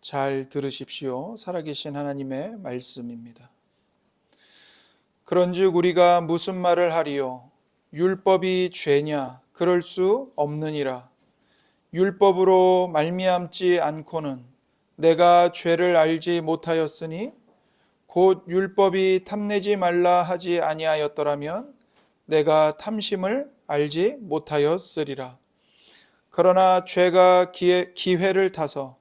잘 들으십시오. 살아계신 하나님의 말씀입니다. 그런즉 우리가 무슨 말을 하리요? 율법이 죄냐? 그럴 수 없느니라. 율법으로 말미암지 않고는 내가 죄를 알지 못하였으니 곧 율법이 탐내지 말라 하지 아니하였더라면 내가 탐심을 알지 못하였으리라. 그러나 죄가 기회를 타서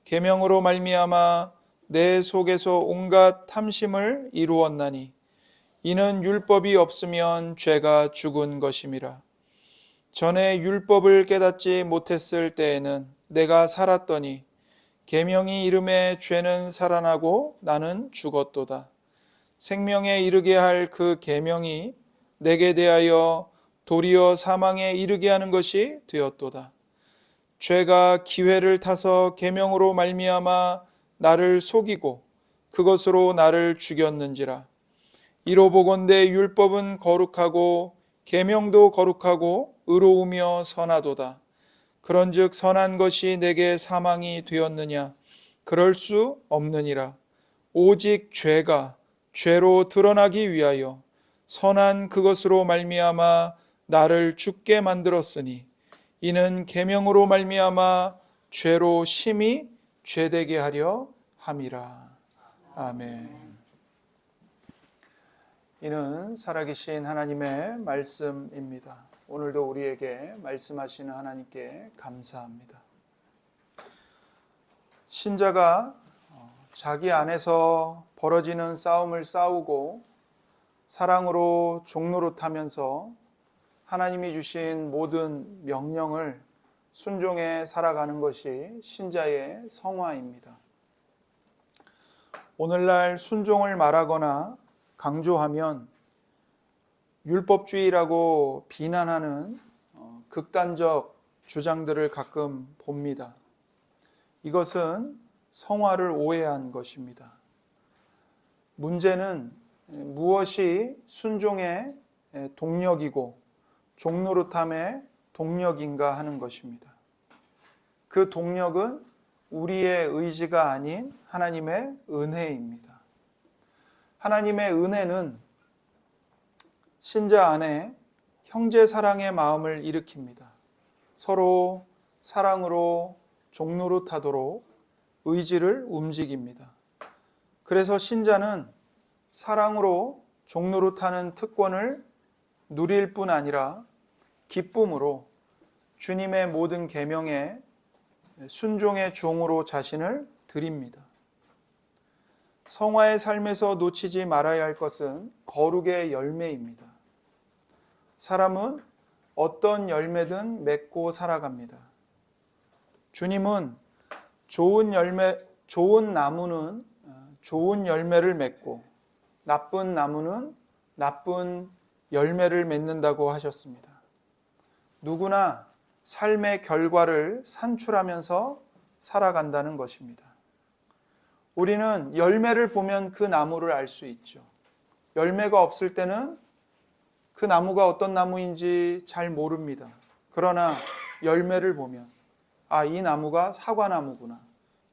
계명으로 말미암아 내 속에서 온갖 탐심을 이루었나니 이는 율법이 없으면 죄가 죽은 것임이라. 전에 율법을 깨닫지 못했을 때에는 내가 살았더니 계명이 이름에 죄는 살아나고 나는 죽었도다. 생명에 이르게 할 그 계명이 내게 대하여 도리어 사망에 이르게 하는 것이 되었도다. 죄가 기회를 타서 계명으로 말미암아 나를 속이고 그것으로 나를 죽였는지라. 이로 보건대 율법은 거룩하고 계명도 거룩하고 의로우며 선하도다. 그런즉 선한 것이 내게 사망이 되었느냐? 그럴 수 없느니라. 오직 죄가 죄로 드러나기 위하여 선한 그것으로 말미암아 나를 죽게 만들었으니 이는 계명으로 말미암아 죄로 심히 죄되게 하려 함이라. 아멘. 이는 살아계신 하나님의 말씀입니다. 오늘도 우리에게 말씀하시는 하나님께 감사합니다. 신자가 자기 안에서 벌어지는 싸움을 싸우고 사랑으로 종노릇하면서 하나님이 주신 모든 명령을 순종해 살아가는 것이 신자의 성화입니다. 오늘날 순종을 말하거나 강조하면 율법주의라고 비난하는 극단적 주장들을 가끔 봅니다. 이것은 성화를 오해한 것입니다. 문제는 무엇이 순종의 동력이고 종노릇함의 동력인가 하는 것입니다. 그 동력은 우리의 의지가 아닌 하나님의 은혜입니다. 하나님의 은혜는 신자 안에 형제 사랑의 마음을 일으킵니다. 서로 사랑으로 종노릇하도록 의지를 움직입니다. 그래서 신자는 사랑으로 종노릇하는 특권을 누릴 뿐 아니라 기쁨으로 주님의 모든 계명에 순종의 종으로 자신을 드립니다. 성화의 삶에서 놓치지 말아야 할 것은 거룩의 열매입니다. 사람은 어떤 열매든 맺고 살아갑니다. 주님은 좋은 나무는 좋은 열매를 맺고 나쁜 나무는 나쁜 열매를 맺는다고 하셨습니다. 누구나 삶의 결과를 산출하면서 살아간다는 것입니다. 우리는 열매를 보면 그 나무를 알 수 있죠. 열매가 없을 때는 그 나무가 어떤 나무인지 잘 모릅니다. 그러나 열매를 보면 이 나무가 사과나무구나.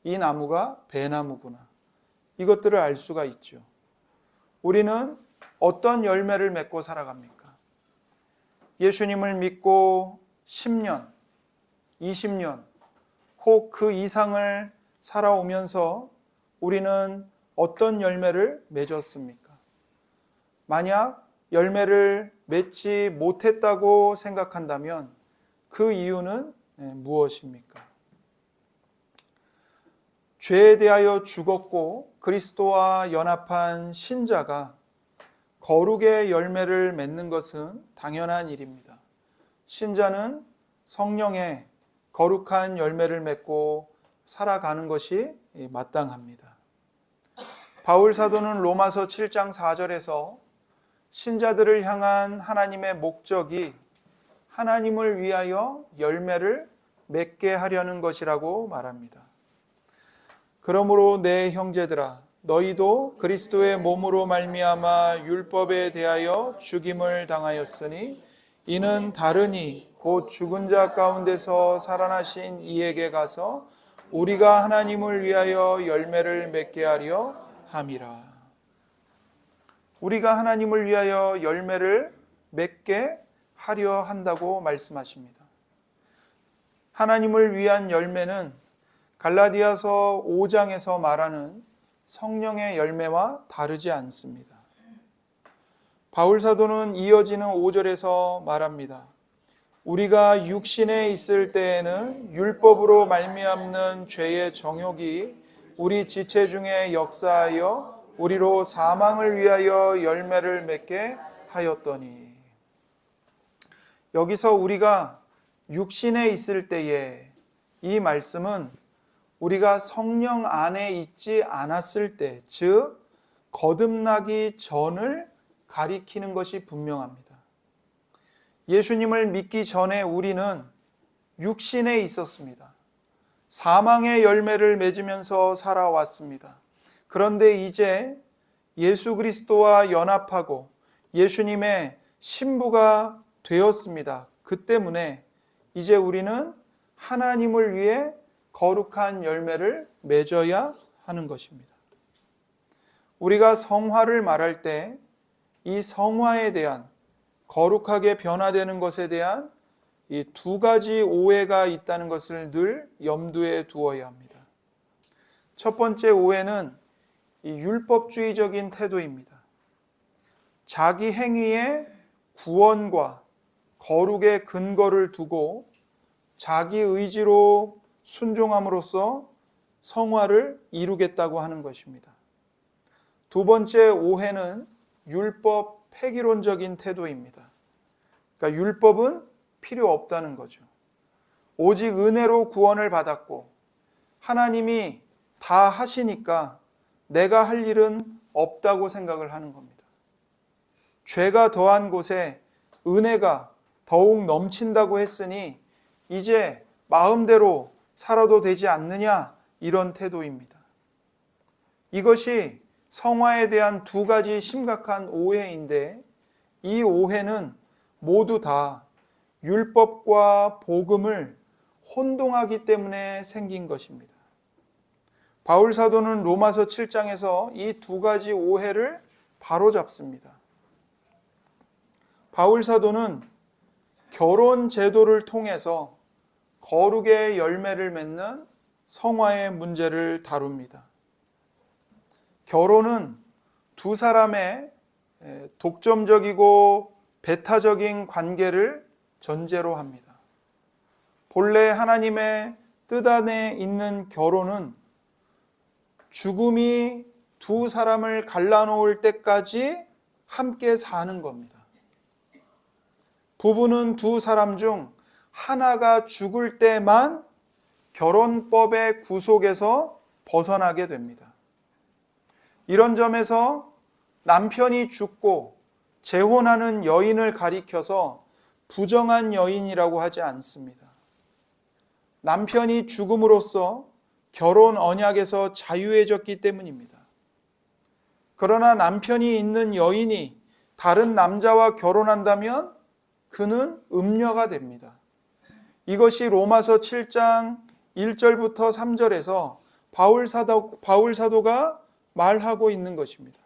이 나무가 배나무구나. 이것들을 알 수가 있죠. 우리는 어떤 열매를 맺고 살아갑니까? 예수님을 믿고 10년, 20년, 혹 그 이상을 살아오면서 우리는 어떤 열매를 맺었습니까? 만약 열매를 맺지 못했다고 생각한다면 그 이유는 무엇입니까? 죄에 대하여 죽었고 그리스도와 연합한 신자가 거룩의 열매를 맺는 것은 당연한 일입니다. 신자는 성령의 거룩한 열매를 맺고 살아가는 것이 마땅합니다. 바울 사도는 로마서 7장 4절에서 신자들을 향한 하나님의 목적이 하나님을 위하여 열매를 맺게 하려는 것이라고 말합니다. 그러므로 내 형제들아 너희도 그리스도의 몸으로 말미암아 율법에 대하여 죽임을 당하였으니 이는 다르니 곧 죽은 자 가운데서 살아나신 이에게 가서 우리가 하나님을 위하여 열매를 맺게 하려 함이라. 우리가 하나님을 위하여 열매를 맺게 하려 한다고 말씀하십니다. 하나님을 위한 열매는 갈라디아서 5장에서 말하는 성령의 열매와 다르지 않습니다. 바울 사도는 이어지는 5절에서 말합니다. 우리가 육신에 있을 때에는 율법으로 말미암는 죄의 정욕이 우리 지체 중에 역사하여 우리로 사망을 위하여 열매를 맺게 하였더니. 여기서 우리가 육신에 있을 때에, 이 말씀은 우리가 성령 안에 있지 않았을 때, 즉 거듭나기 전을 가리키는 것이 분명합니다. 예수님을 믿기 전에 우리는 육신에 있었습니다. 사망의 열매를 맺으면서 살아왔습니다. 그런데 이제 예수 그리스도와 연합하고 예수님의 신부가 되었습니다. 그 때문에 이제 우리는 하나님을 위해 거룩한 열매를 맺어야 하는 것입니다. 우리가 성화를 말할 때 이 성화에 대한, 거룩하게 변화되는 것에 대한 이 두 가지 오해가 있다는 것을 늘 염두에 두어야 합니다. 첫 번째 오해는 이 율법주의적인 태도입니다. 자기 행위의 구원과 거룩의 근거를 두고 자기 의지로 순종함으로써 성화를 이루겠다고 하는 것입니다. 두 번째 오해는 율법 폐기론적인 태도입니다. 그러니까 율법은 필요 없다는 거죠. 오직 은혜로 구원을 받았고 하나님이 다 하시니까 내가 할 일은 없다고 생각을 하는 겁니다. 죄가 더한 곳에 은혜가 더욱 넘친다고 했으니 이제 마음대로 살아도 되지 않느냐, 이런 태도입니다. 이것이 성화에 대한 두 가지 심각한 오해인데, 이 오해는 모두 다 율법과 복음을 혼동하기 때문에 생긴 것입니다. 바울 사도는 로마서 7장에서 이 두 가지 오해를 바로잡습니다. 바울 사도는 결혼 제도를 통해서 거룩의 열매를 맺는 성화의 문제를 다룹니다. 결혼은 두 사람의 독점적이고 배타적인 관계를 전제로 합니다. 본래 하나님의 뜻 안에 있는 결혼은 죽음이 두 사람을 갈라놓을 때까지 함께 사는 겁니다. 부부는 두 사람 중 하나가 죽을 때만 결혼법의 구속에서 벗어나게 됩니다. 이런 점에서 남편이 죽고 재혼하는 여인을 가리켜서 부정한 여인이라고 하지 않습니다. 남편이 죽음으로써 결혼 언약에서 자유해졌기 때문입니다. 그러나 남편이 있는 여인이 다른 남자와 결혼한다면 그는 음녀가 됩니다. 이것이 로마서 7장 1절부터 3절에서 바울 사도가 말하고 있는 것입니다.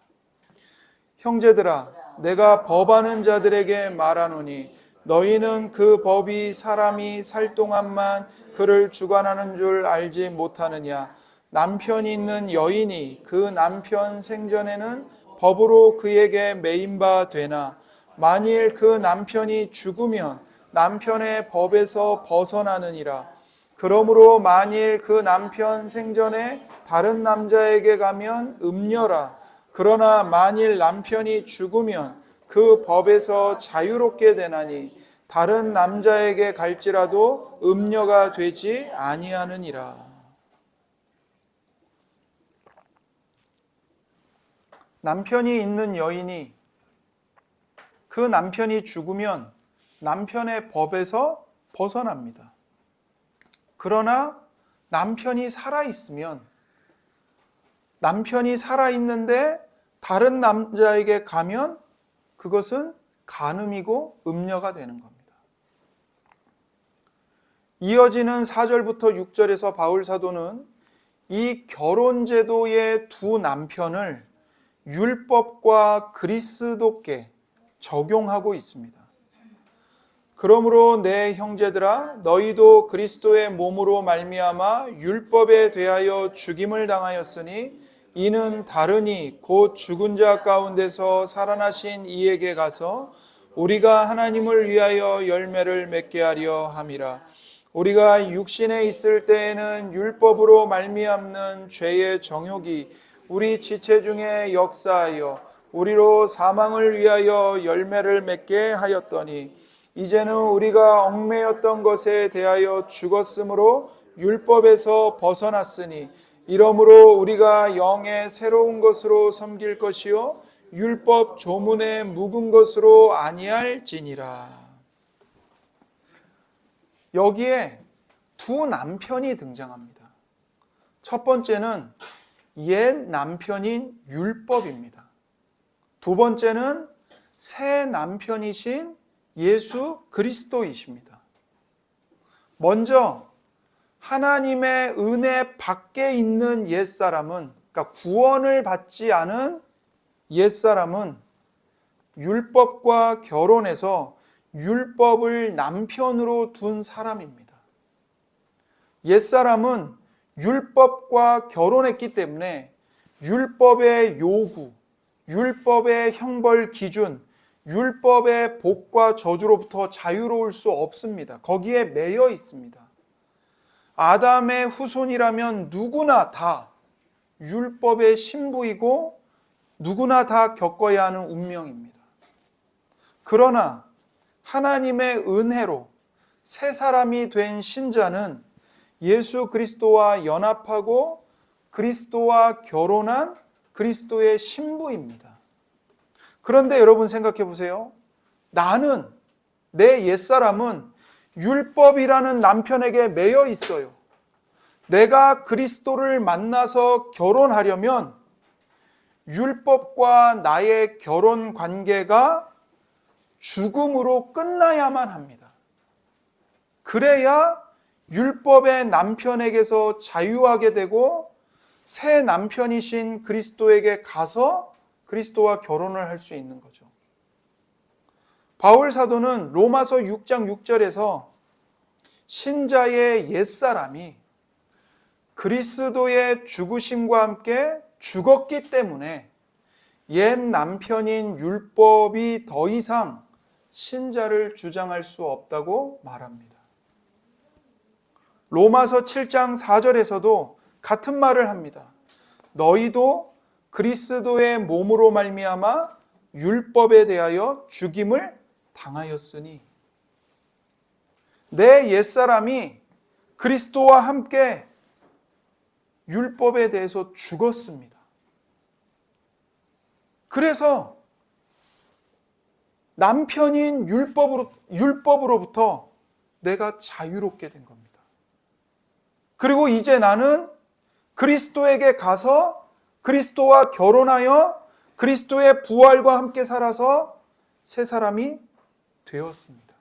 형제들아, 내가 법하는 자들에게 말하노니 너희는 그 법이 사람이 살 동안만 그를 주관하는 줄 알지 못하느냐. 남편이 있는 여인이 그 남편 생전에는 법으로 그에게 매인 바 되나 만일 그 남편이 죽으면 남편의 법에서 벗어나느니라. 그러므로 만일 그 남편 생전에 다른 남자에게 가면 음녀라. 그러나 만일 남편이 죽으면 그 법에서 자유롭게 되나니 다른 남자에게 갈지라도 음녀가 되지 아니하느니라. 남편이 있는 여인이 그 남편이 죽으면 남편의 법에서 벗어납니다. 그러나 남편이 살아있으면, 남편이 살아있는데 다른 남자에게 가면 그것은 간음이고 음녀가 되는 겁니다. 이어지는 4절부터 6절에서 바울 사도는 이 결혼 제도의 두 남편을 율법과 그리스도께 적용하고 있습니다. 그러므로 내 형제들아 너희도 그리스도의 몸으로 말미암아 율법에 대하여 죽임을 당하였으니 이는 다르니 곧 죽은 자 가운데서 살아나신 이에게 가서 우리가 하나님을 위하여 열매를 맺게 하려 함이라. 우리가 육신에 있을 때에는 율법으로 말미암는 죄의 정욕이 우리 지체 중에 역사하여 우리로 사망을 위하여 열매를 맺게 하였더니 이제는 우리가 얽매였던 것에 대하여 죽었으므로 율법에서 벗어났으니 이러므로 우리가 영의 새로운 것으로 섬길 것이요 율법 조문에 묵은 것으로 아니할지니라. 여기에 두 남편이 등장합니다. 첫 번째는 옛 남편인 율법입니다. 두 번째는 새 남편이신 예수 그리스도이십니다. 먼저 하나님의 은혜 밖에 있는 옛사람은, 그러니까 구원을 받지 않은 옛사람은 율법과 결혼해서 율법을 남편으로 둔 사람입니다. 옛사람은 율법과 결혼했기 때문에 율법의 요구, 율법의 형벌 기준, 율법의 복과 저주로부터 자유로울 수 없습니다. 거기에 매여 있습니다. 아담의 후손이라면 누구나 다 율법의 신부이고 누구나 다 겪어야 하는 운명입니다. 그러나 하나님의 은혜로 새 사람이 된 신자는 예수 그리스도와 연합하고 그리스도와 결혼한 그리스도의 신부입니다. 그런데 여러분 생각해 보세요. 나는, 내 옛사람은 율법이라는 남편에게 매여 있어요. 내가 그리스도를 만나서 결혼하려면 율법과 나의 결혼 관계가 죽음으로 끝나야만 합니다. 그래야 율법의 남편에게서 자유하게 되고 새 남편이신 그리스도에게 가서 그리스도와 결혼을 할 수 있는 거죠. 바울 사도는 로마서 6장 6절에서 신자의 옛사람이 그리스도의 죽으심과 함께 죽었기 때문에 옛 남편인 율법이 더 이상 신자를 주장할 수 없다고 말합니다. 로마서 7장 4절에서도 같은 말을 합니다. 너희도 그리스도의 몸으로 말미암아 율법에 대하여 죽임을 당하였으니, 내 옛사람이 그리스도와 함께 율법에 대해서 죽었습니다. 그래서 남편인 율법으로부터 내가 자유롭게 된 겁니다. 그리고 이제 나는 그리스도에게 가서 그리스도와 결혼하여 그리스도의 부활과 함께 살아서 새 사람이 되었습니다.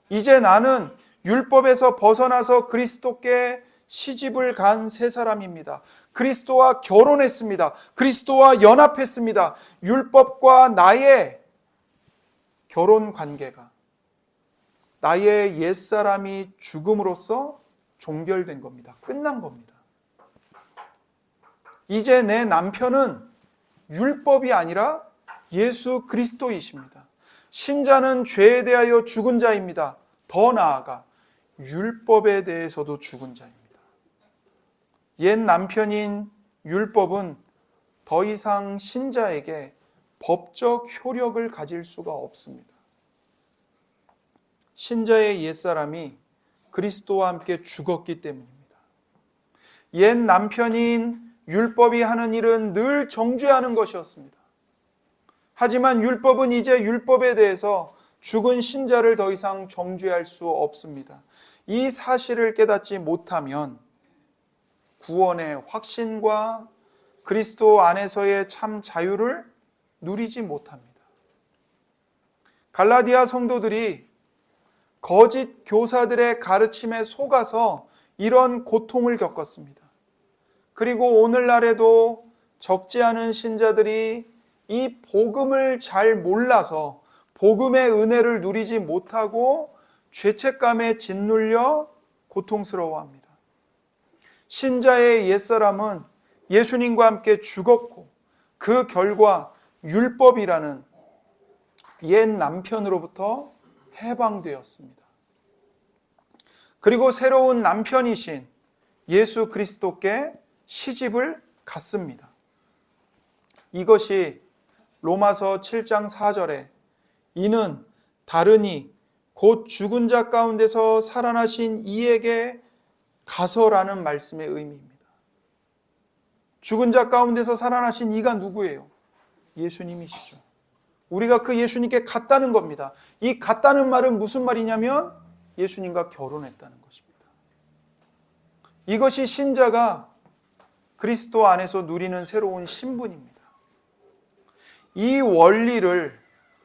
이제 나는 율법에서 벗어나서 그리스도께 시집을 간 새 사람입니다. 그리스도와 결혼했습니다. 그리스도와 연합했습니다. 율법과 나의 결혼 관계가 나의 옛사람이 죽음으로써 종결된 겁니다. 끝난 겁니다. 이제 내 남편은 율법이 아니라 예수 그리스도이십니다. 신자는 죄에 대하여 죽은 자입니다. 더 나아가 율법에 대해서도 죽은 자입니다. 옛 남편인 율법은 더 이상 신자에게 법적 효력을 가질 수가 없습니다. 신자의 옛사람이 그리스도와 함께 죽었기 때문입니다. 옛 남편인 율법이 하는 일은 늘 정죄하는 것이었습니다. 하지만 율법은 이제 율법에 대해서 죽은 신자를 더 이상 정죄할 수 없습니다. 이 사실을 깨닫지 못하면 구원의 확신과 그리스도 안에서의 참 자유를 누리지 못합니다. 갈라디아 성도들이 거짓 교사들의 가르침에 속아서 이런 고통을 겪었습니다. 그리고 오늘날에도 적지 않은 신자들이 이 복음을 잘 몰라서 복음의 은혜를 누리지 못하고 죄책감에 짓눌려 고통스러워합니다. 신자의 옛사람은 예수님과 함께 죽었고 그 결과 율법이라는 옛 남편으로부터 해방되었습니다. 그리고 새로운 남편이신 예수 그리스도께 시집을 갔습니다. 이것이 로마서 7장 4절에 이는 다르니 곧 죽은 자 가운데서 살아나신 이에게 가서라는 말씀의 의미입니다. 죽은 자 가운데서 살아나신 이가 누구예요? 예수님이시죠. 우리가 그 예수님께 갔다는 겁니다. 이 갔다는 말은 무슨 말이냐면 예수님과 결혼했다는 것입니다. 이것이 신자가 그리스도 안에서 누리는 새로운 신분입니다. 이 원리를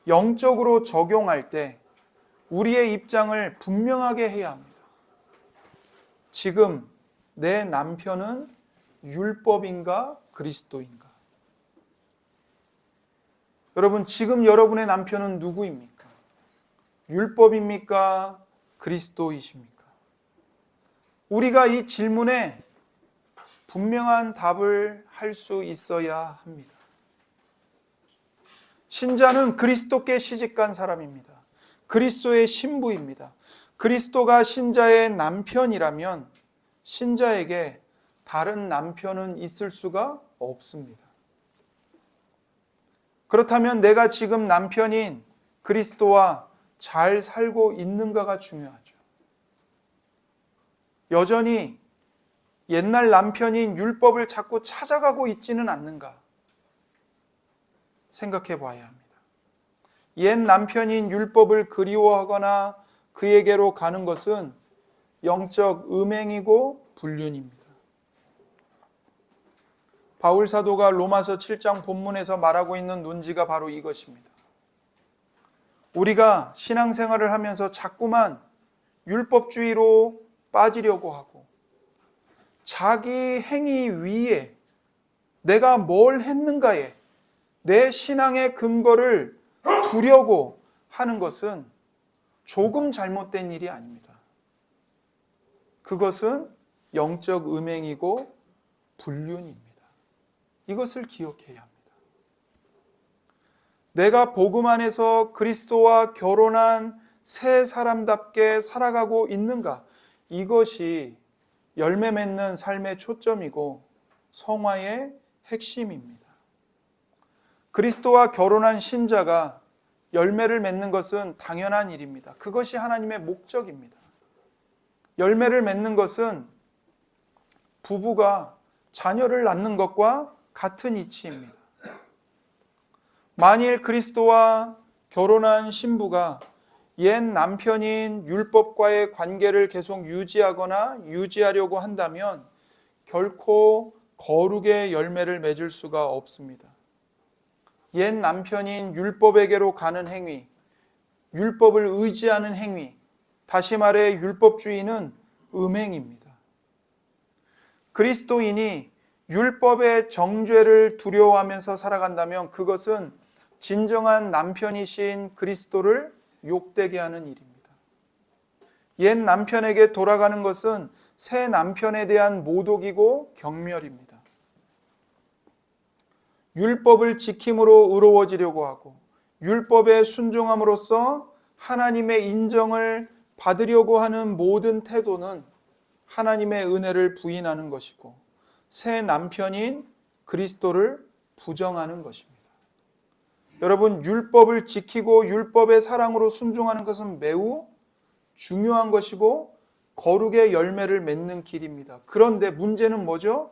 영적으로 적용할 때 우리의 입장을 분명하게 해야 합니다. 지금 내 남편은 율법인가 그리스도인가? 여러분, 지금 여러분의 남편은 누구입니까? 율법입니까? 그리스도이십니까? 우리가 이 질문에 분명한 답을 할 수 있어야 합니다. 신자는 그리스도께 시집간 사람입니다. 그리스도의 신부입니다. 그리스도가 신자의 남편이라면 신자에게 다른 남편은 있을 수가 없습니다. 그렇다면 내가 지금 남편인 그리스도와 잘 살고 있는가가 중요하죠. 여전히 옛날 남편인 율법을 자꾸 찾아가고 있지는 않는가 생각해 봐야 합니다. 옛 남편인 율법을 그리워하거나 그에게로 가는 것은 영적 음행이고 불륜입니다. 바울 사도가 로마서 7장 본문에서 말하고 있는 논지가 바로 이것입니다. 우리가 신앙생활을 하면서 자꾸만 율법주의로 빠지려고 하고 자기 행위 위에 내가 뭘 했는가에 내 신앙의 근거를 두려고 하는 것은 조금 잘못된 일이 아닙니다. 그것은 영적 음행이고 불륜입니다. 이것을 기억해야 합니다. 내가 복음 안에서 그리스도와 결혼한 새 사람답게 살아가고 있는가? 이것이 열매 맺는 삶의 초점이고 성화의 핵심입니다. 그리스도와 결혼한 신자가 열매를 맺는 것은 당연한 일입니다. 그것이 하나님의 목적입니다. 열매를 맺는 것은 부부가 자녀를 낳는 것과 같은 이치입니다. 만일 그리스도와 결혼한 신부가 옛 남편인 율법과의 관계를 계속 유지하려고 한다면 결코 거룩의 열매를 맺을 수가 없습니다. 옛 남편인 율법에게로 가는 행위, 율법을 의지하는 행위, 다시 말해 율법주의는 음행입니다. 그리스도인이 율법의 정죄를 두려워하면서 살아간다면 그것은 진정한 남편이신 그리스도를 욕되게 하는 일입니다. 옛 남편에게 돌아가는 것은 새 남편에 대한 모독이고 경멸입니다. 율법을 지킴으로 의로워지려고 하고 율법에 순종함으로써 하나님의 인정을 받으려고 하는 모든 태도는 하나님의 은혜를 부인하는 것이고 새 남편인 그리스도를 부정하는 것입니다. 여러분, 율법을 지키고 율법의 사랑으로 순종하는 것은 매우 중요한 것이고 거룩의 열매를 맺는 길입니다. 그런데 문제는 뭐죠?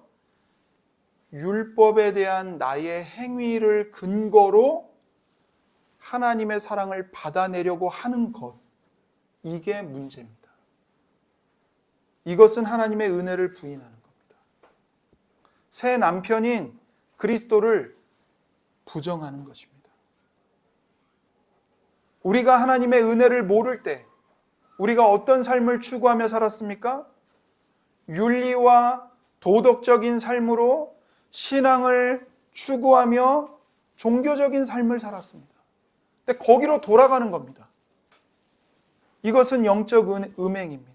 율법에 대한 나의 행위를 근거로 하나님의 사랑을 받아내려고 하는 것, 이게 문제입니다. 이것은 하나님의 은혜를 부인하는 겁니다. 새 남편인 그리스도를 부정하는 것입니다. 우리가 하나님의 은혜를 모를 때 우리가 어떤 삶을 추구하며 살았습니까? 윤리와 도덕적인 삶으로 신앙을 추구하며 종교적인 삶을 살았습니다. 근데 거기로 돌아가는 겁니다. 이것은 영적 음행입니다.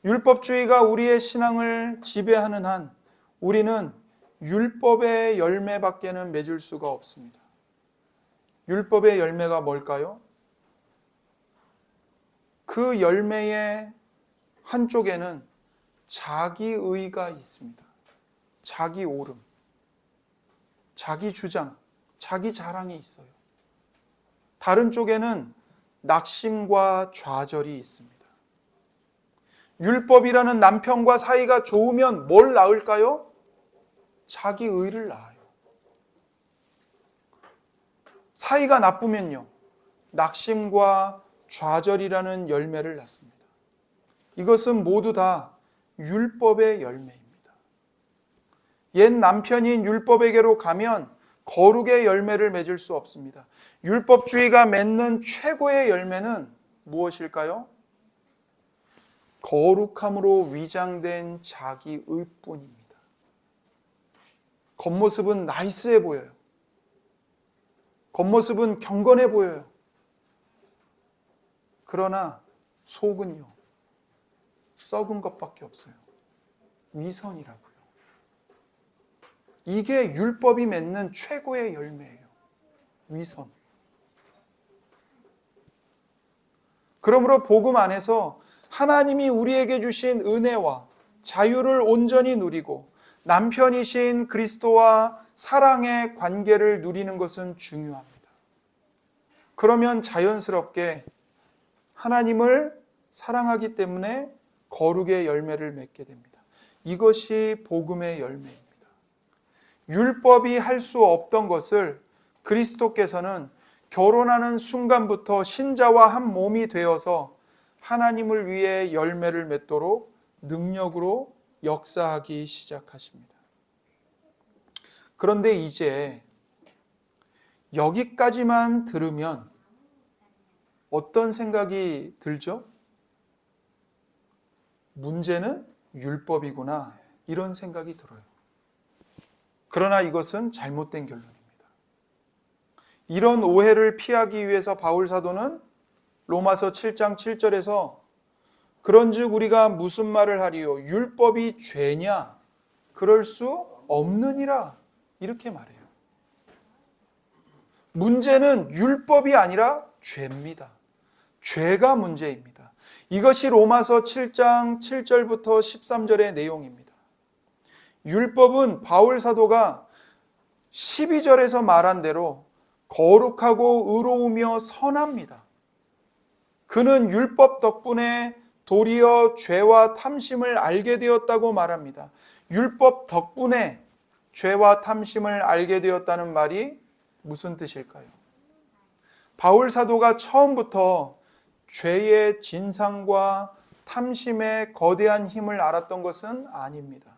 율법주의가 우리의 신앙을 지배하는 한 우리는 율법의 열매밖에는 맺을 수가 없습니다. 율법의 열매가 뭘까요? 그 열매의 한쪽에는 자기의가 있습니다. 자기 옳음, 자기 주장, 자기 자랑이 있어요. 다른 쪽에는 낙심과 좌절이 있습니다. 율법이라는 남편과 사이가 좋으면 뭘 낳을까요? 자기 의를 낳아요. 사이가 나쁘면요, 낙심과 좌절이라는 열매를 낳습니다. 이것은 모두 다 율법의 열매입니다. 옛 남편인 율법에게로 가면 거룩의 열매를 맺을 수 없습니다. 율법주의가 맺는 최고의 열매는 무엇일까요? 거룩함으로 위장된 자기의뿐입니다. 겉모습은 나이스해 보여요. 겉모습은 경건해 보여요. 그러나 속은요, 썩은 것밖에 없어요. 위선이라고요. 이게 율법이 맺는 최고의 열매예요. 위선. 그러므로 복음 안에서 하나님이 우리에게 주신 은혜와 자유를 온전히 누리고 남편이신 그리스도와 사랑의 관계를 누리는 것은 중요합니다. 그러면 자연스럽게 하나님을 사랑하기 때문에 거룩의 열매를 맺게 됩니다. 이것이 복음의 열매입니다. 율법이 할 수 없던 것을 그리스도께서는 결혼하는 순간부터 신자와 한 몸이 되어서 하나님을 위해 열매를 맺도록 능력으로 역사하기 시작하십니다. 그런데 이제 여기까지만 들으면 어떤 생각이 들죠? 문제는 율법이구나, 이런 생각이 들어요. 그러나 이것은 잘못된 결론입니다. 이런 오해를 피하기 위해서 바울 사도는 로마서 7장 7절에서 그런즉 우리가 무슨 말을 하리요? 율법이 죄냐? 그럴 수 없느니라, 이렇게 말해요. 문제는 율법이 아니라 죄입니다. 죄가 문제입니다. 이것이 로마서 7장 7절부터 13절의 내용입니다. 율법은 바울 사도가 12절에서 말한 대로 거룩하고 의로우며 선합니다. 그는 율법 덕분에 도리어 죄와 탐심을 알게 되었다고 말합니다. 율법 덕분에 죄와 탐심을 알게 되었다는 말이 무슨 뜻일까요? 바울 사도가 처음부터 죄의 진상과 탐심의 거대한 힘을 알았던 것은 아닙니다.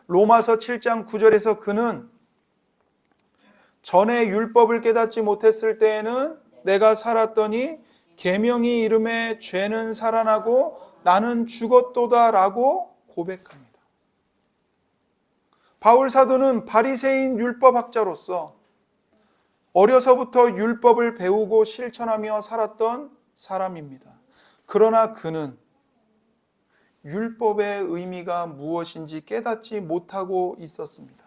로마서 7장 9절에서 그는 전에 율법을 깨닫지 못했을 때에는 내가 살았더니 계명이 이름에 죄는 살아나고 나는 죽었도다라고 고백합니다. 바울 사도는 바리새인 율법학자로서 어려서부터 율법을 배우고 실천하며 살았던 사람입니다. 그러나 그는 율법의 의미가 무엇인지 깨닫지 못하고 있었습니다.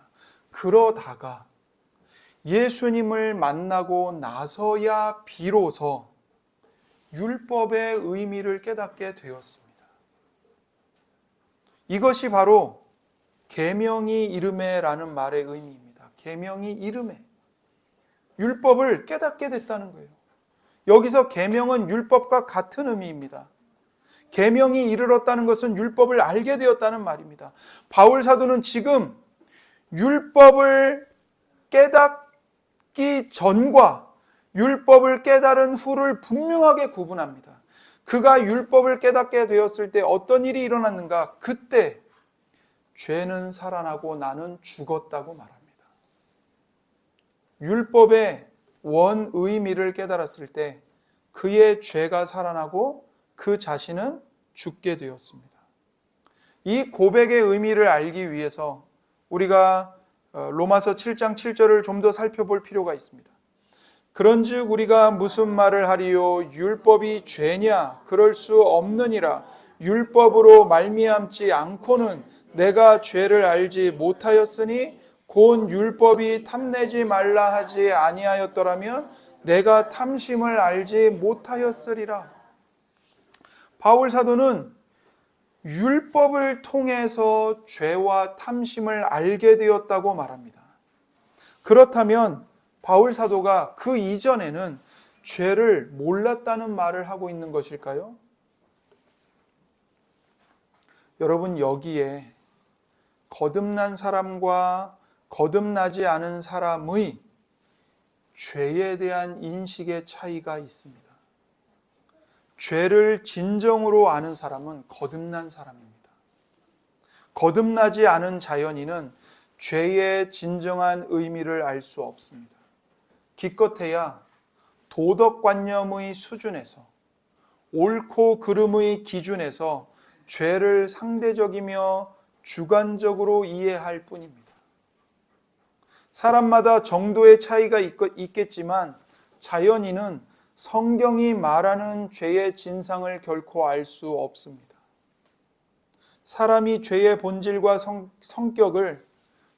그러다가 예수님을 만나고 나서야 비로소 율법의 의미를 깨닫게 되었습니다. 이것이 바로 계명이 이르매라는 말의 의미입니다. 계명이 이르매. 율법을 깨닫게 됐다는 거예요. 여기서 계명은 율법과 같은 의미입니다. 계명이 이르렀다는 것은 율법을 알게 되었다는 말입니다. 바울 사도는 지금 율법을 깨닫기 전과 율법을 깨달은 후를 분명하게 구분합니다. 그가 율법을 깨닫게 되었을 때 어떤 일이 일어났는가? 그때 죄는 살아나고 나는 죽었다고 말합니다. 율법의 원 의미를 깨달았을 때 그의 죄가 살아나고 그 자신은 죽게 되었습니다. 이 고백의 의미를 알기 위해서 우리가 로마서 7장 7절을 좀 더 살펴볼 필요가 있습니다. 그런즉 우리가 무슨 말을 하리요? 율법이 죄냐? 그럴 수 없느니라. 율법으로 말미암지 않고는 내가 죄를 알지 못하였으니 곧 율법이 탐내지 말라 하지 아니하였더라면 내가 탐심을 알지 못하였으리라. 바울 사도는 율법을 통해서 죄와 탐심을 알게 되었다고 말합니다. 그렇다면 바울 사도가 그 이전에는 죄를 몰랐다는 말을 하고 있는 것일까요? 여러분, 여기에 거듭난 사람과 거듭나지 않은 사람의 죄에 대한 인식의 차이가 있습니다. 죄를 진정으로 아는 사람은 거듭난 사람입니다. 거듭나지 않은 자연인은 죄의 진정한 의미를 알 수 없습니다. 기껏해야 도덕관념의 수준에서, 옳고 그름의 기준에서 죄를 상대적이며 주관적으로 이해할 뿐입니다. 사람마다 정도의 차이가 있겠지만 자연인은 성경이 말하는 죄의 진상을 결코 알 수 없습니다. 사람이 죄의 본질과 성격을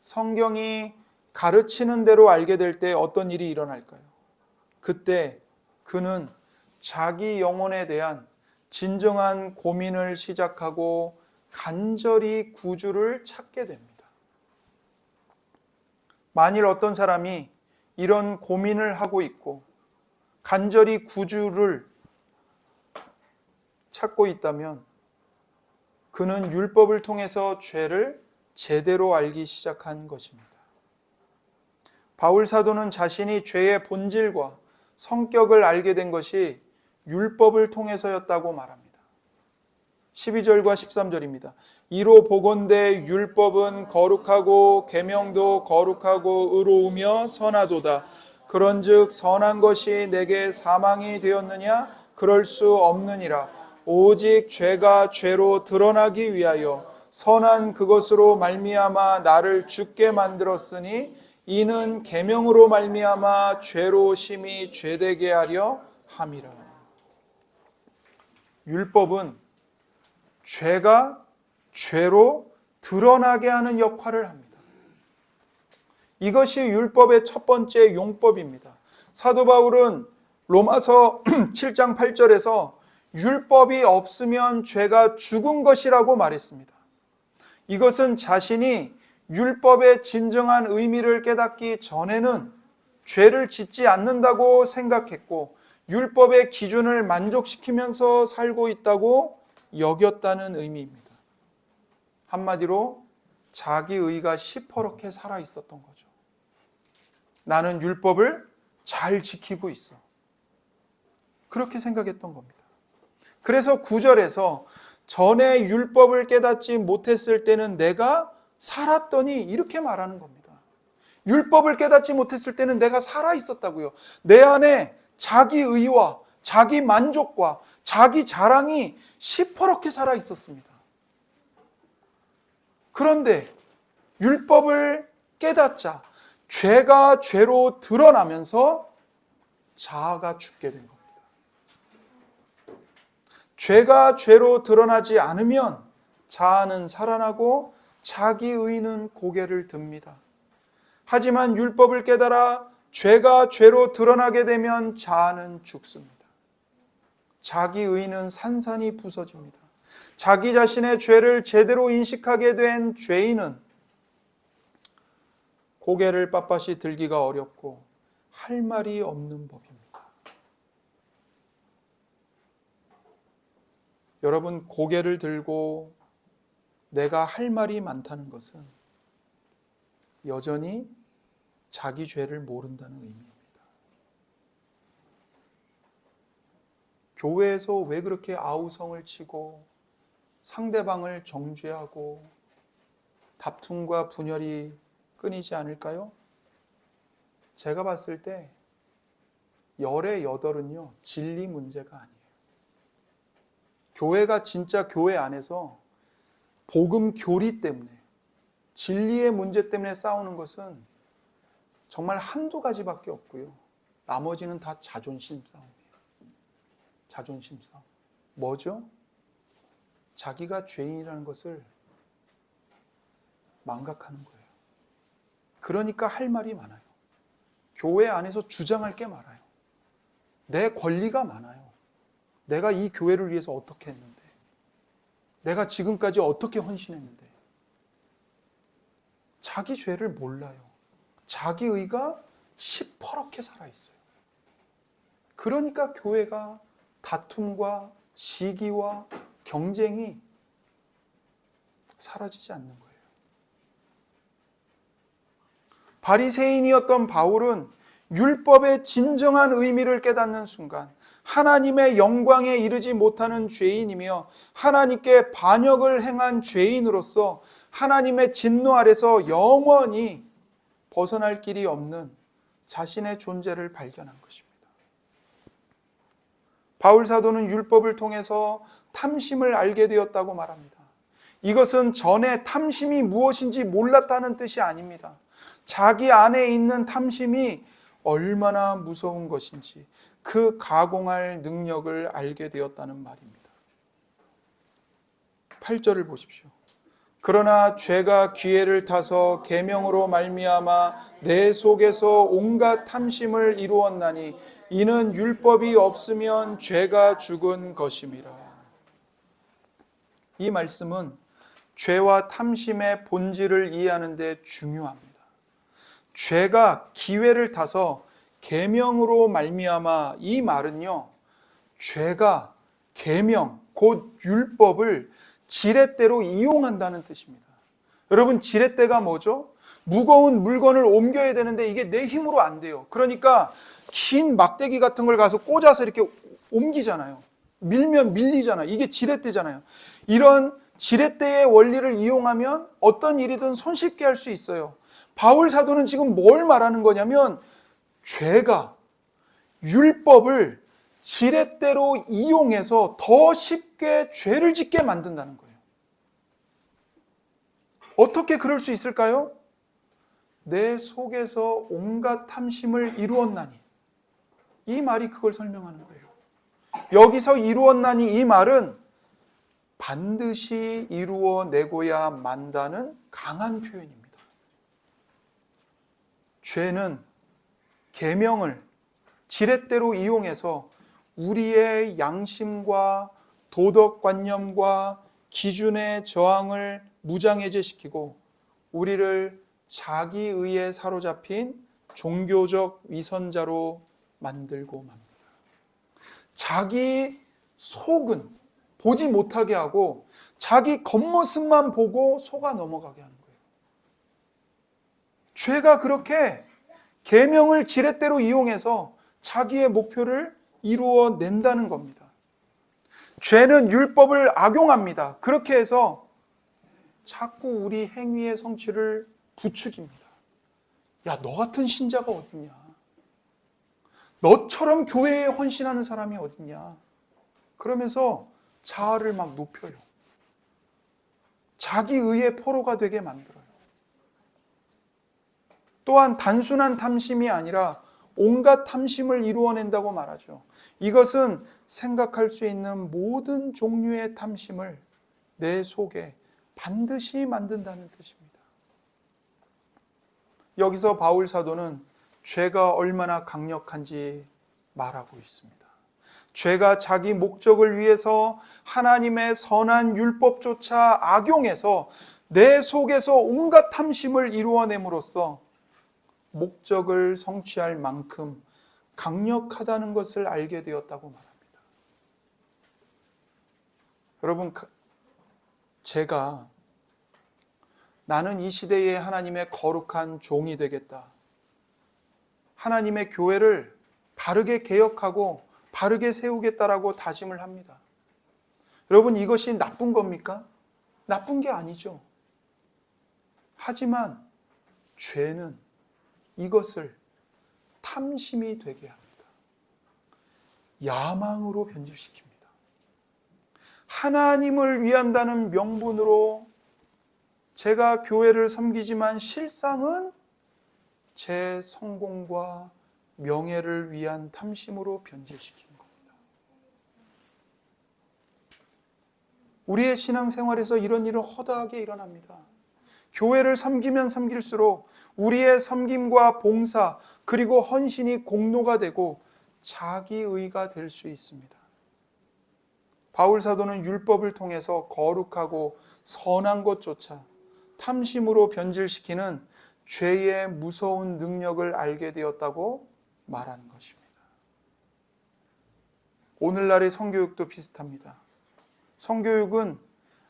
성경이 가르치는 대로 알게 될 때 어떤 일이 일어날까요? 그때 그는 자기 영혼에 대한 진정한 고민을 시작하고 간절히 구주를 찾게 됩니다. 만일 어떤 사람이 이런 고민을 하고 있고 간절히 구주를 찾고 있다면 그는 율법을 통해서 죄를 제대로 알기 시작한 것입니다. 바울 사도는 자신이 죄의 본질과 성격을 알게 된 것이 율법을 통해서였다고 말합니다. 12절과 13절입니다. 이로 보건대 율법은 거룩하고 계명도 거룩하고 의로우며 선하도다. 그런즉 선한 것이 내게 사망이 되었느냐? 그럴 수 없느니라. 오직 죄가 죄로 드러나기 위하여 선한 그것으로 말미암아 나를 죽게 만들었으니 이는 계명으로 말미암아 죄로 심히 죄되게 하려 함이라. 율법은 죄가 죄로 드러나게 하는 역할을 합니다. 이것이 율법의 첫 번째 용법입니다. 사도 바울은 로마서 7장 8절에서 율법이 없으면 죄가 죽은 것이라고 말했습니다. 이것은 자신이 율법의 진정한 의미를 깨닫기 전에는 죄를 짓지 않는다고 생각했고 율법의 기준을 만족시키면서 살고 있다고 여겼다는 의미입니다. 한마디로 자기 의가 시퍼렇게 살아 있었던 거죠. 나는 율법을 잘 지키고 있어. 그렇게 생각했던 겁니다. 그래서 9절에서 전에 율법을 깨닫지 못했을 때는 내가 살았더니 이렇게 말하는 겁니다. 율법을 깨닫지 못했을 때는 내가 살아 있었다고요. 내 안에 자기 의와 자기 만족과 자기 자랑이 시퍼렇게 살아 있었습니다. 그런데 율법을 깨닫자 죄가 죄로 드러나면서 자아가 죽게 된 겁니다. 죄가 죄로 드러나지 않으면 자아는 살아나고 자기 의는 고개를 듭니다. 하지만 율법을 깨달아 죄가 죄로 드러나게 되면 자아는 죽습니다. 자기 의는 산산이 부서집니다. 자기 자신의 죄를 제대로 인식하게 된 죄인은 고개를 빳빳이 들기가 어렵고 할 말이 없는 법입니다. 여러분, 고개를 들고 내가 할 말이 많다는 것은 여전히 자기 죄를 모른다는 의미입니다. 교회에서 왜 그렇게 아우성을 치고 상대방을 정죄하고 다툼과 분열이 끊이지 않을까요? 제가 봤을 때 열의 여덟은요, 진리 문제가 아니에요. 교회가 진짜 교회 안에서 복음 교리 때문에, 진리의 문제 때문에 싸우는 것은 정말 한두 가지밖에 없고요. 나머지는 다 자존심 싸움이에요. 자존심 싸움. 뭐죠? 자기가 죄인이라는 것을 망각하는 거예요. 그러니까 할 말이 많아요. 교회 안에서 주장할 게 많아요. 내 권리가 많아요. 내가 이 교회를 위해서 어떻게 했는데, 내가 지금까지 어떻게 헌신했는데. 자기 죄를 몰라요. 자기 의가 시퍼렇게 살아있어요. 그러니까 교회가 다툼과 시기와 경쟁이 사라지지 않는 거예요. 바리새인이었던 바울은 율법의 진정한 의미를 깨닫는 순간 하나님의 영광에 이르지 못하는 죄인이며 하나님께 반역을 행한 죄인으로서 하나님의 진노 아래서 영원히 벗어날 길이 없는 자신의 존재를 발견한 것입니다. 바울 사도는 율법을 통해서 탐심을 알게 되었다고 말합니다. 이것은 전에 탐심이 무엇인지 몰랐다는 뜻이 아닙니다. 자기 안에 있는 탐심이 얼마나 무서운 것인지 그 가공할 능력을 알게 되었다는 말입니다. 8절을 보십시오. 그러나 죄가 기회를 타서 계명으로 말미암아 내 속에서 온갖 탐심을 이루었나니 이는 율법이 없으면 죄가 죽은 것임이라. 이 말씀은 죄와 탐심의 본질을 이해하는 데 중요합니다. 죄가 기회를 타서 계명으로 말미암아, 이 말은요, 죄가 계명 곧 율법을 지렛대로 이용한다는 뜻입니다. 여러분, 지렛대가 뭐죠? 무거운 물건을 옮겨야 되는데 이게 내 힘으로 안 돼요. 그러니까 긴 막대기 같은 걸 가서 꽂아서 이렇게 옮기잖아요. 밀면 밀리잖아요. 이게 지렛대잖아요. 이런 지렛대의 원리를 이용하면 어떤 일이든 손쉽게 할 수 있어요. 바울 사도는 지금 뭘 말하는 거냐면 죄가 율법을 지렛대로 이용해서 더 쉽게 죄를 짓게 만든다는 거예요. 어떻게 그럴 수 있을까요? 내 속에서 온갖 탐심을 이루었나니. 이 말이 그걸 설명하는 거예요. 여기서 이루었나니 이 말은 반드시 이루어내고야 만다는 강한 표현입니다. 죄는 계명을 지렛대로 이용해서 우리의 양심과 도덕관념과 기준의 저항을 무장해제시키고 우리를 자기의에 사로잡힌 종교적 위선자로 만들고 맙니다. 자기 속은 보지 못하게 하고 자기 겉모습만 보고 속아 넘어가게 하는 거예요. 죄가 그렇게 계명을 지렛대로 이용해서 자기의 목표를 이루어낸다는 겁니다. 죄는 율법을 악용합니다. 그렇게 해서 자꾸 우리 행위의 성취를 부추깁니다. 야, 너 같은 신자가 어딨냐? 너처럼 교회에 헌신하는 사람이 어딨냐? 그러면서 자아를 막 높여요. 자기 의의 포로가 되게 만들어요. 또한 단순한 탐심이 아니라 온갖 탐심을 이루어낸다고 말하죠. 이것은 생각할 수 있는 모든 종류의 탐심을 내 속에 반드시 만든다는 뜻입니다. 여기서 바울 사도는 죄가 얼마나 강력한지 말하고 있습니다. 죄가 자기 목적을 위해서 하나님의 선한 율법조차 악용해서 내 속에서 온갖 탐심을 이루어냄으로써 목적을 성취할 만큼 강력하다는 것을 알게 되었다고 말합니다. 여러분, 제가 나는 이 시대에 하나님의 거룩한 종이 되겠다. 하나님의 교회를 바르게 개혁하고 바르게 세우겠다라고 다짐을 합니다. 여러분, 이것이 나쁜 겁니까? 나쁜 게 아니죠. 하지만 죄는 이것을 탐심이 되게 합니다. 야망으로 변질시킵니다. 하나님을 위한다는 명분으로 제가 교회를 섬기지만 실상은 제 성공과 명예를 위한 탐심으로 변질시킨 겁니다. 우리의 신앙생활에서 이런 일은 허다하게 일어납니다. 교회를 섬기면 섬길수록 우리의 섬김과 봉사 그리고 헌신이 공로가 되고 자기의가 될 수 있습니다. 바울 사도는 율법을 통해서 거룩하고 선한 것조차 탐심으로 변질시키는 죄의 무서운 능력을 알게 되었다고 말한 것입니다. 오늘날의 성교육도 비슷합니다. 성교육은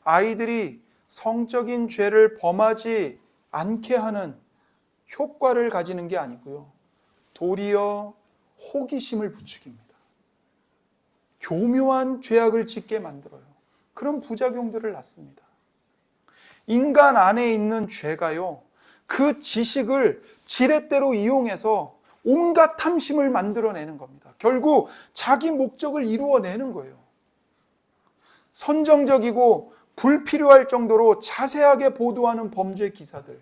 아이들이 성적인 죄를 범하지 않게 하는 효과를 가지는 게 아니고요. 도리어 호기심을 부추깁니다. 교묘한 죄악을 짓게 만들어요. 그런 부작용들을 낳습니다. 인간 안에 있는 죄가요, 그 지식을 지렛대로 이용해서 온갖 탐심을 만들어내는 겁니다. 결국 자기 목적을 이루어내는 거예요. 선정적이고 불필요할 정도로 자세하게 보도하는 범죄 기사들,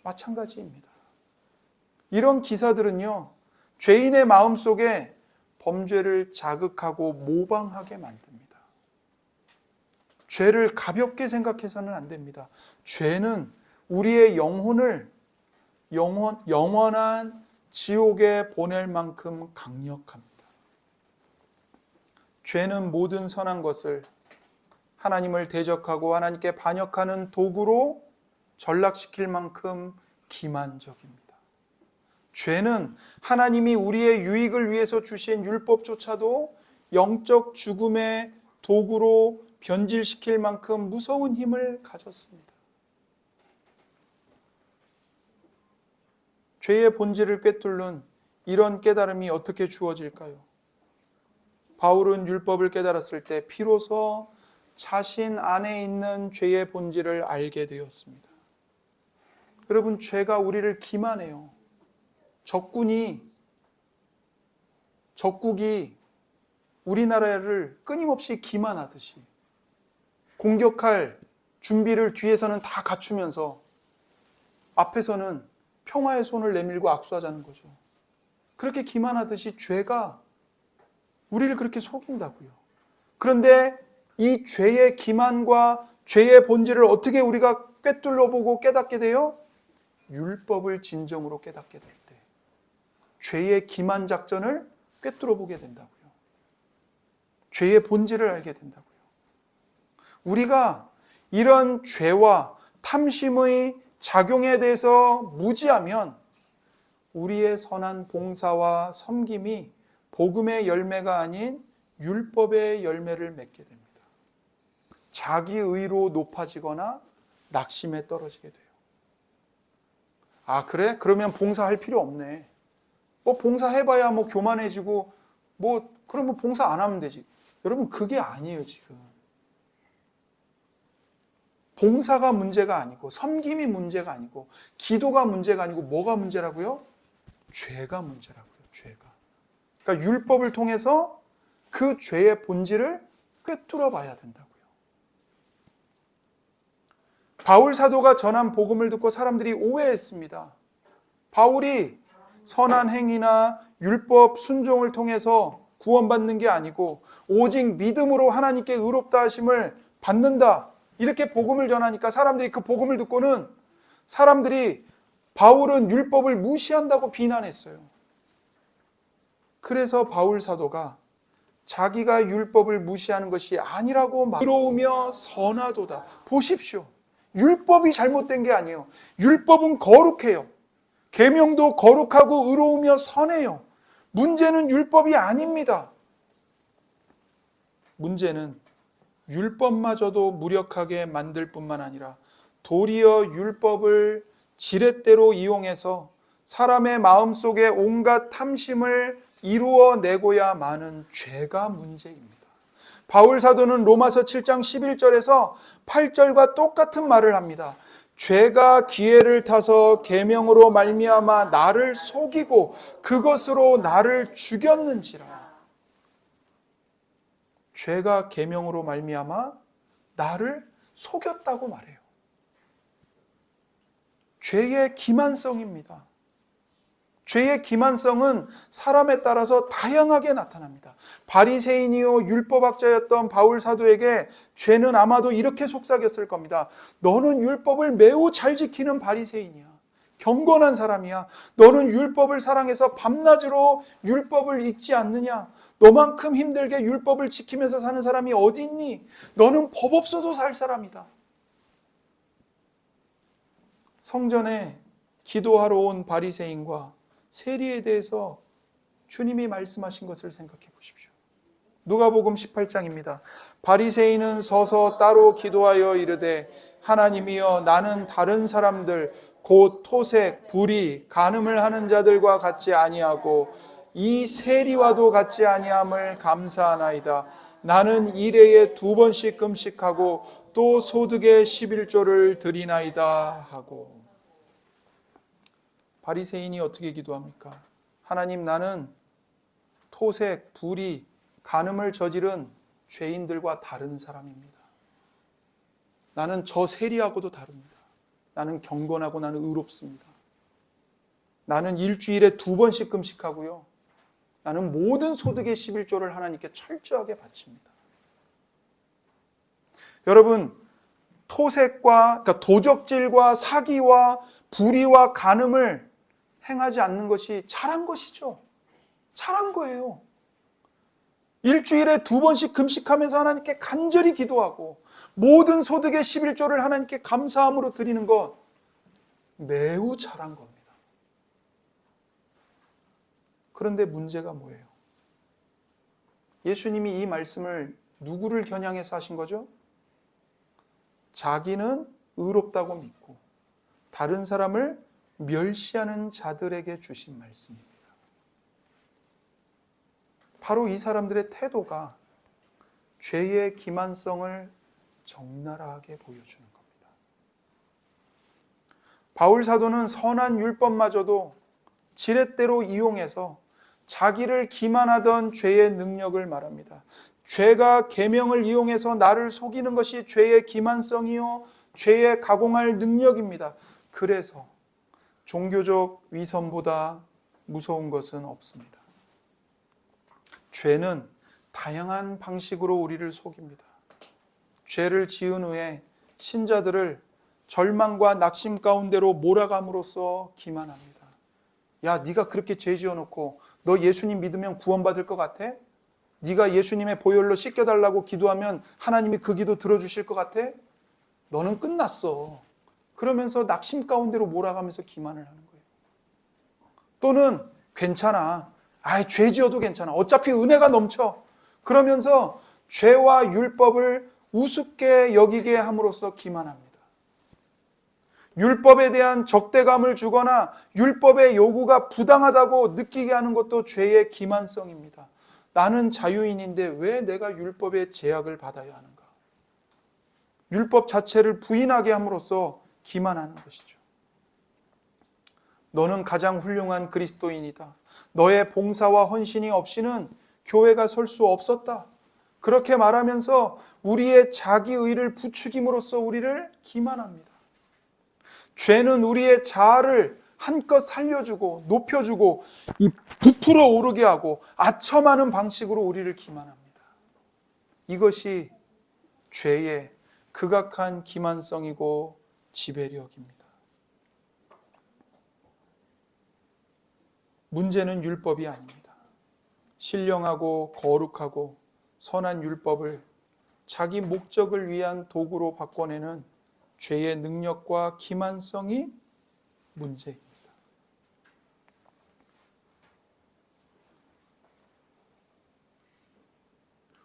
마찬가지입니다. 이런 기사들은요, 죄인의 마음속에 범죄를 자극하고 모방하게 만듭니다. 죄를 가볍게 생각해서는 안 됩니다. 죄는 우리의 영혼을 영원한 지옥에 보낼 만큼 강력합니다. 죄는 모든 선한 것을 하나님을 대적하고 하나님께 반역하는 도구로 전락시킬 만큼 기만적입니다. 죄는 하나님이 우리의 유익을 위해서 주신 율법조차도 영적 죽음의 도구로 변질시킬 만큼 무서운 힘을 가졌습니다. 죄의 본질을 꿰뚫는 이런 깨달음이 어떻게 주어질까요? 바울은 율법을 깨달았을 때 비로소 자신 안에 있는 죄의 본질을 알게 되었습니다. 여러분, 죄가 우리를 기만해요. 적국이 우리나라를 끊임없이 기만하듯이 공격할 준비를 뒤에서는 다 갖추면서 앞에서는 평화의 손을 내밀고 악수하자는 거죠. 그렇게 기만하듯이 죄가 우리를 그렇게 속인다고요. 그런데 이 죄의 기만과 죄의 본질을 어떻게 우리가 꿰뚫어 보고 깨닫게 돼요? 율법을 진정으로 깨닫게 될 때 죄의 기만 작전을 꿰뚫어 보게 된다고요. 죄의 본질을 알게 된다고요. 우리가 이런 죄와 탐심의 작용에 대해서 무지하면 우리의 선한 봉사와 섬김이 복음의 열매가 아닌 율법의 열매를 맺게 됩니다. 자기의로 높아지거나 낙심에 떨어지게 돼요. 아, 그래? 그러면 봉사할 필요 없네. 뭐 봉사해봐야 뭐 교만해지고 그러면 봉사 안 하면 되지. 여러분, 그게 아니에요. 지금 봉사가 문제가 아니고 섬김이 문제가 아니고 기도가 문제가 아니고 뭐가 문제라고요? 죄가 문제라고요. 죄가. 그러니까 율법을 통해서 그 죄의 본질을 꿰뚫어 봐야 된다고요. 바울 사도가 전한 복음을 듣고 사람들이 오해했습니다. 바울이 선한 행위나 율법 순종을 통해서 구원받는 게 아니고 오직 믿음으로 하나님께 의롭다 하심을 받는다, 이렇게 복음을 전하니까 사람들이 그 복음을 듣고는 사람들이 바울은 율법을 무시한다고 비난했어요. 그래서 바울 사도가 자기가 율법을 무시하는 것이 아니라고 의로우며 선하도다. 보십시오. 율법이 잘못된 게 아니에요. 율법은 거룩해요. 계명도 거룩하고 의로우며 선해요. 문제는 율법이 아닙니다. 문제는 율법마저도 무력하게 만들 뿐만 아니라 도리어 율법을 지렛대로 이용해서 사람의 마음속에 온갖 탐심을 이루어내고야 마는 죄가 문제입니다. 바울 사도는 로마서 7장 11절에서 8절과 똑같은 말을 합니다. 죄가 기회를 타서 계명으로 말미암아 나를 속이고 그것으로 나를 죽였는지라. 죄가 계명으로 말미암아 나를 속였다고 말해요. 죄의 기만성입니다. 죄의 기만성은 사람에 따라서 다양하게 나타납니다. 바리새인이요 율법학자였던 바울 사도에게 죄는 아마도 이렇게 속삭였을 겁니다. 너는 율법을 매우 잘 지키는 바리새인이야. 경건한 사람이야. 너는 율법을 사랑해서 밤낮으로 율법을 읽지 않느냐? 너만큼 힘들게 율법을 지키면서 사는 사람이 어디 있니? 너는 법 없어도 살 사람이다. 성전에 기도하러 온 바리새인과 세리에 대해서 주님이 말씀하신 것을 생각해 보십시오. 누가복음 18장입니다. 바리새인은 서서 따로 기도하여 이르되 하나님이여 나는 다른 사람들 곧 토색, 불의, 간음을 하는 자들과 같지 아니하고 이 세리와도 같지 아니함을 감사하나이다. 나는 일회에 2번씩 금식하고 또 소득의 11조를 드리나이다 하고. 바리새인이 어떻게 기도합니까? 하나님, 나는 토색, 불의, 간음을 저지른 죄인들과 다른 사람입니다. 나는 저 세리하고도 다릅니다. 나는 경건하고 나는 의롭습니다. 나는 일주일에 2번씩 금식하고요. 나는 모든 소득의 11조를 하나님께 철저하게 바칩니다. 여러분, 토색과 그러니까 도적질과 사기와 불의와 간음을 행하지 않는 것이 잘한 것이죠. 잘한 거예요. 일주일에 2번씩 금식하면서 하나님께 간절히 기도하고 모든 소득의 11조를 하나님께 감사함으로 드리는 것 매우 잘한 겁니다. 그런데 문제가 뭐예요? 예수님이 이 말씀을 누구를 겨냥해서 하신 거죠? 자기는 의롭다고 믿고 다른 사람을 멸시하는 자들에게 주신 말씀입니다. 바로 이 사람들의 태도가 죄의 기만성을 적나라하게 보여주는 겁니다. 바울 사도는 선한 율법마저도 지렛대로 이용해서 자기를 기만하던 죄의 능력을 말합니다. 죄가 계명을 이용해서 나를 속이는 것이 죄의 기만성이요 죄의 가공할 능력입니다. 그래서 종교적 위선보다 무서운 것은 없습니다. 죄는 다양한 방식으로 우리를 속입니다. 죄를 지은 후에 신자들을 절망과 낙심 가운데로 몰아감으로써 기만합니다. 야, 네가 그렇게 죄 지어놓고 너 예수님 믿으면 구원받을 것 같아? 네가 예수님의 보혈로 씻겨달라고 기도하면 하나님이 그 기도 들어주실 것 같아? 너는 끝났어. 그러면서 낙심 가운데로 몰아가면서 기만을 하는 거예요. 또는 괜찮아. 죄 지어도 괜찮아. 어차피 은혜가 넘쳐. 그러면서 죄와 율법을 우습게 여기게 함으로써 기만합니다. 율법에 대한 적대감을 주거나 율법의 요구가 부당하다고 느끼게 하는 것도 죄의 기만성입니다. 나는 자유인인데 왜 내가 율법의 제약을 받아야 하는가? 율법 자체를 부인하게 함으로써 기만하는 것이죠. 너는 가장 훌륭한 그리스도인이다. 너의 봉사와 헌신이 없이는 교회가 설 수 없었다. 그렇게 말하면서 우리의 자기의를 부추김으로써 우리를 기만합니다. 죄는 우리의 자아를 한껏 살려주고 높여주고 부풀어 오르게 하고 아첨하는 방식으로 우리를 기만합니다. 이것이 죄의 극악한 기만성이고 지배력입니다. 문제는 율법이 아닙니다. 신령하고 거룩하고 선한 율법을 자기 목적을 위한 도구로 바꿔내는 죄의 능력과 기만성이 문제입니다.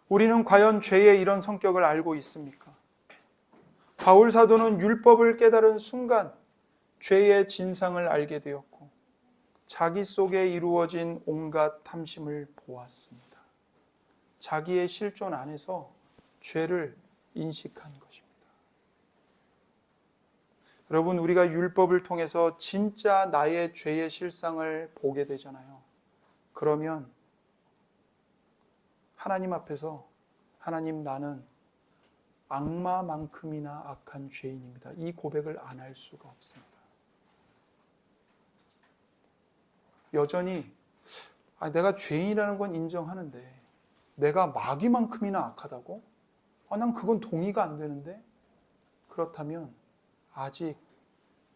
우리는 과연 죄의 이런 성격을 알고 있습니까? 바울 사도는 율법을 깨달은 순간 죄의 진상을 알게 되었고 자기 속에 이루어진 온갖 탐심을 보았습니다. 자기의 실존 안에서 죄를 인식한 것입니다. 여러분, 우리가 율법을 통해서 진짜 나의 죄의 실상을 보게 되잖아요. 그러면 하나님 앞에서 하나님, 나는 악마만큼이나 악한 죄인입니다. 이 고백을 안 할 수가 없습니다. 여전히 내가 죄인이라는 건 인정하는데 내가 마귀만큼이나 악하다고? 난 그건 동의가 안 되는데? 그렇다면 아직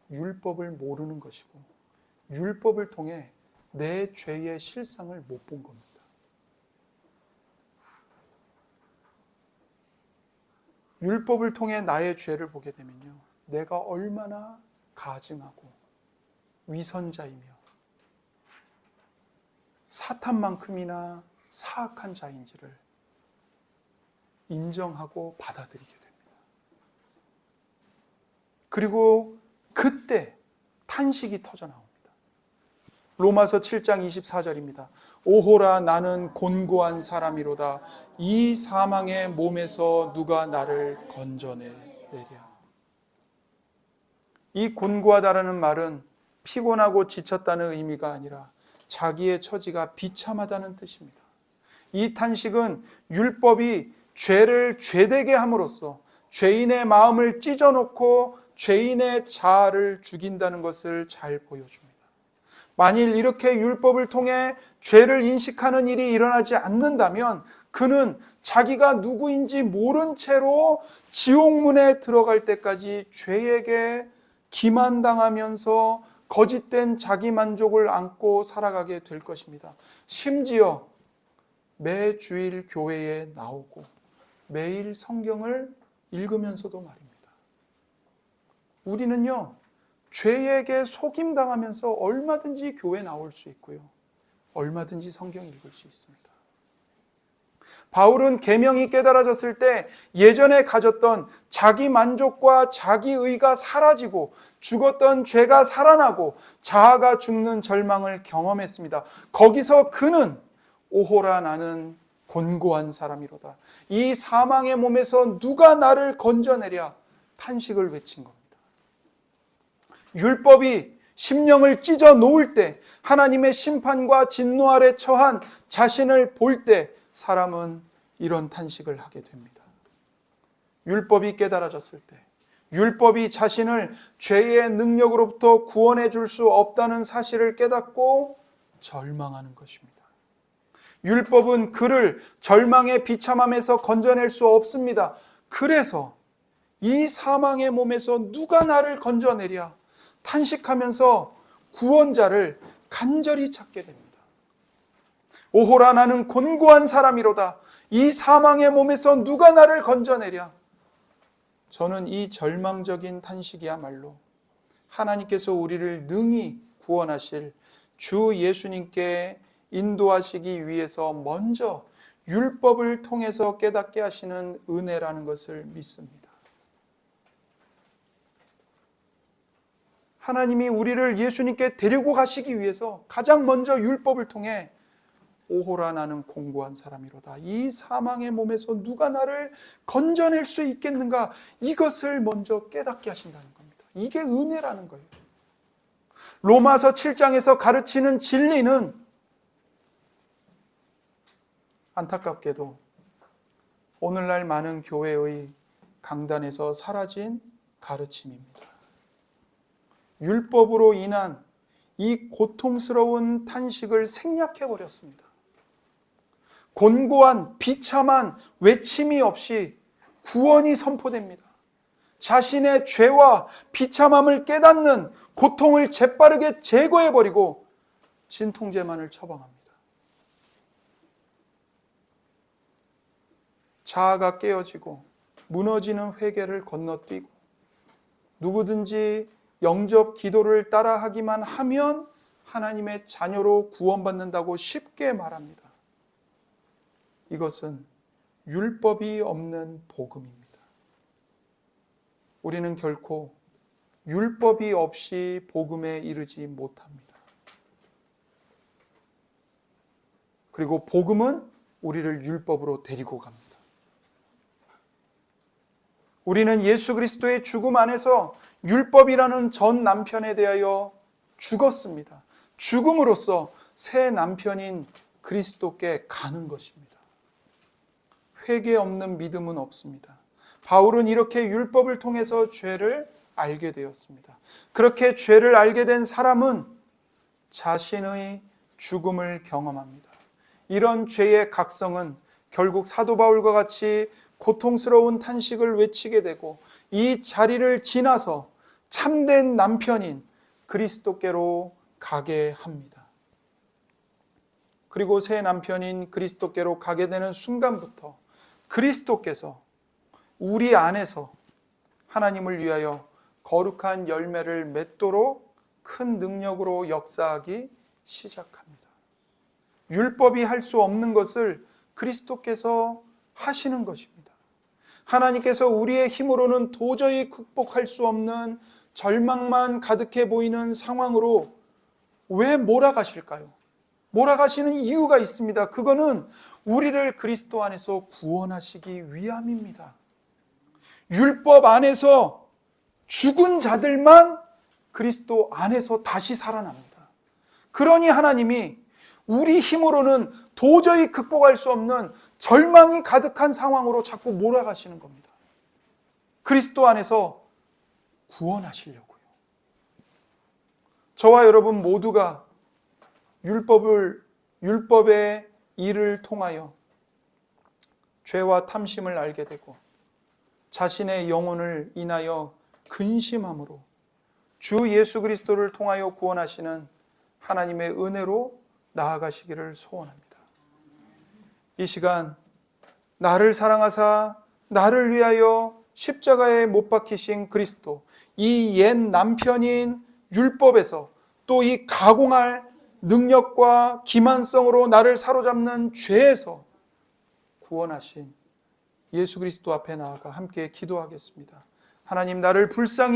율법을 모르는 것이고 율법을 통해 내 죄의 실상을 못 본 겁니다. 율법을 통해 나의 죄를 보게 되면요, 내가 얼마나 가증하고 위선자이며 사탄만큼이나 사악한 자인지를 인정하고 받아들이게 됩니다. 그리고 그때 탄식이 터져 나옵니다. 로마서 7장 24절입니다. 오호라, 나는 곤고한 사람이로다. 이 사망의 몸에서 누가 나를 건져내랴. 이 곤고하다라는 말은 피곤하고 지쳤다는 의미가 아니라 자기의 처지가 비참하다는 뜻입니다. 이 탄식은 율법이 죄를 죄되게 함으로써 죄인의 마음을 찢어놓고 죄인의 자아를 죽인다는 것을 잘 보여줍니다. 만일 이렇게 율법을 통해 죄를 인식하는 일이 일어나지 않는다면 그는 자기가 누구인지 모른 채로 지옥문에 들어갈 때까지 죄에게 기만당하면서 거짓된 자기 만족을 안고 살아가게 될 것입니다. 심지어 매주일 교회에 나오고 매일 성경을 읽으면서도 말입니다. 우리는요, 죄에게 속임당하면서 얼마든지 교회 나올 수 있고요, 얼마든지 성경 읽을 수 있습니다. 바울은 계명이 깨달아졌을 때 예전에 가졌던 자기 만족과 자기의가 사라지고 죽었던 죄가 살아나고 자아가 죽는 절망을 경험했습니다. 거기서 그는 오호라, 나는 곤고한 사람이로다. 이 사망의 몸에서 누가 나를 건져내랴 탄식을 외친 겁니다. 율법이 심령을 찢어 놓을 때, 하나님의 심판과 진노 아래 처한 자신을 볼 때 사람은 이런 탄식을 하게 됩니다. 율법이 깨달아졌을 때, 율법이 자신을 죄의 능력으로부터 구원해 줄 수 없다는 사실을 깨닫고 절망하는 것입니다. 율법은 그를 절망의 비참함에서 건져낼 수 없습니다. 그래서 이 사망의 몸에서 누가 나를 건져내랴 탄식하면서 구원자를 간절히 찾게 됩니다. 오호라, 나는 곤고한 사람이로다. 이 사망의 몸에서 누가 나를 건져내랴. 저는 이 절망적인 탄식이야말로 하나님께서 우리를 능히 구원하실 주 예수님께 인도하시기 위해서 먼저 율법을 통해서 깨닫게 하시는 은혜라는 것을 믿습니다. 하나님이 우리를 예수님께 데리고 가시기 위해서 가장 먼저 율법을 통해 오호라, 나는 곤고한 사람이로다. 이 사망의 몸에서 누가 나를 건져낼 수 있겠는가? 이것을 먼저 깨닫게 하신다는 겁니다. 이게 은혜라는 거예요. 로마서 7장에서 가르치는 진리는 안타깝게도 오늘날 많은 교회의 강단에서 사라진 가르침입니다. 율법으로 인한 이 고통스러운 탄식을 생략해버렸습니다. 곤고한 비참한 외침이 없이 구원이 선포됩니다. 자신의 죄와 비참함을 깨닫는 고통을 재빠르게 제거해버리고 진통제만을 처방합니다. 자아가 깨어지고 무너지는 회개를 건너뛰고 누구든지 영접 기도를 따라하기만 하면 하나님의 자녀로 구원받는다고 쉽게 말합니다. 이것은 율법이 없는 복음입니다. 우리는 결코 율법이 없이 복음에 이르지 못합니다. 그리고 복음은 우리를 율법으로 데리고 갑니다. 우리는 예수 그리스도의 죽음 안에서 율법이라는 전 남편에 대하여 죽었습니다. 죽음으로써 새 남편인 그리스도께 가는 것입니다. 회개 없는 믿음은 없습니다. 바울은 이렇게 율법을 통해서 죄를 알게 되었습니다. 그렇게 죄를 알게 된 사람은 자신의 죽음을 경험합니다. 이런 죄의 각성은 결국 사도 바울과 같이 고통스러운 탄식을 외치게 되고 이 자리를 지나서 참된 남편인 그리스도께로 가게 합니다. 그리고 새 남편인 그리스도께로 가게 되는 순간부터 그리스도께서 우리 안에서 하나님을 위하여 거룩한 열매를 맺도록 큰 능력으로 역사하기 시작합니다. 율법이 할 수 없는 것을 그리스도께서 하시는 것입니다. 하나님께서 우리의 힘으로는 도저히 극복할 수 없는 절망만 가득해 보이는 상황으로 왜 몰아가실까요? 몰아가시는 이유가 있습니다. 그거는 우리를 그리스도 안에서 구원하시기 위함입니다. 율법 안에서 죽은 자들만 그리스도 안에서 다시 살아납니다. 그러니 하나님이 우리 힘으로는 도저히 극복할 수 없는 절망이 가득한 상황으로 자꾸 몰아가시는 겁니다. 그리스도 안에서 구원하시려고요. 저와 여러분 모두가 율법의 일을 통하여 죄와 탐심을 알게 되고 자신의 영혼을 인하여 근심함으로 주 예수 그리스도를 통하여 구원하시는 하나님의 은혜로 나아가시기를 소원합니다. 이 시간 나를 사랑하사 나를 위하여 십자가에 못 박히신 그리스도, 이 옛 남편인 율법에서 또 이 가공할 능력과 기만성으로 나를 사로잡는 죄에서 구원하신 예수 그리스도 앞에 나아가 함께 기도하겠습니다. 하나님, 나를 불쌍히